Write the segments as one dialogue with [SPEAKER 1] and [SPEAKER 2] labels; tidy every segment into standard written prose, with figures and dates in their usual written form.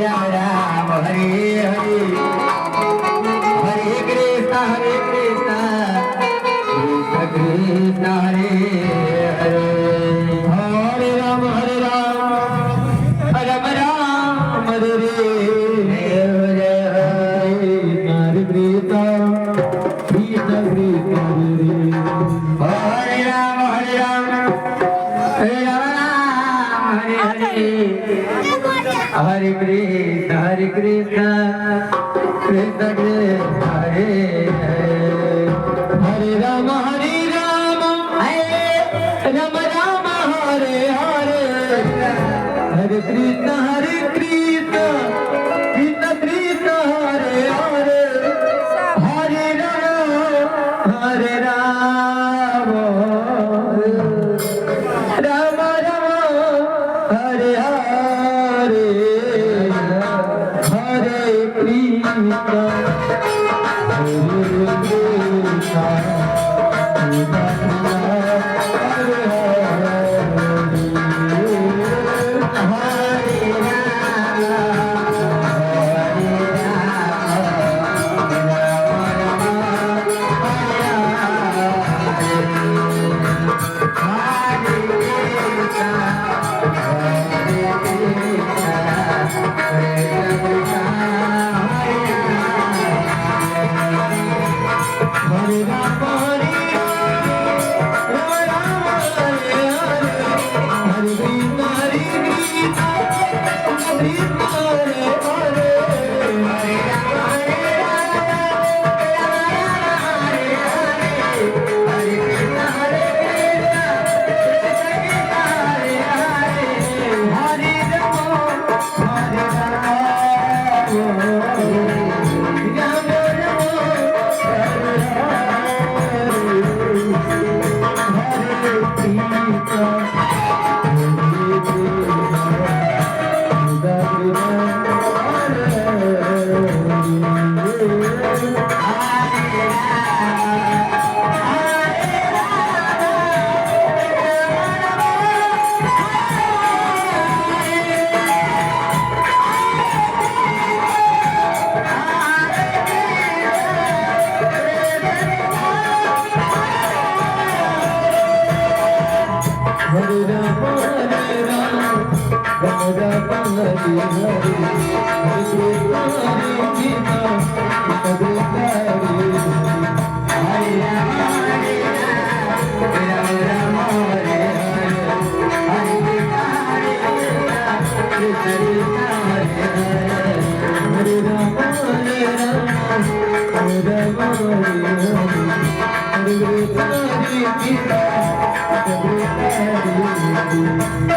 [SPEAKER 1] Ram Ram Hare Hare Hare Krishna Krishna Krishna Hare Hare Hare Ram Ram Ram Hare Hare Hare Krishna Krishna Krishna Hare Ram Hare Krishna Krishna Krishna Hare Hare Hare Ram Ram Ram Hare Hare Hare Krishna Krishna Krishna Hare Hare Hare Ram Ram Hare Hare Hare Krishna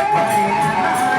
[SPEAKER 1] Hare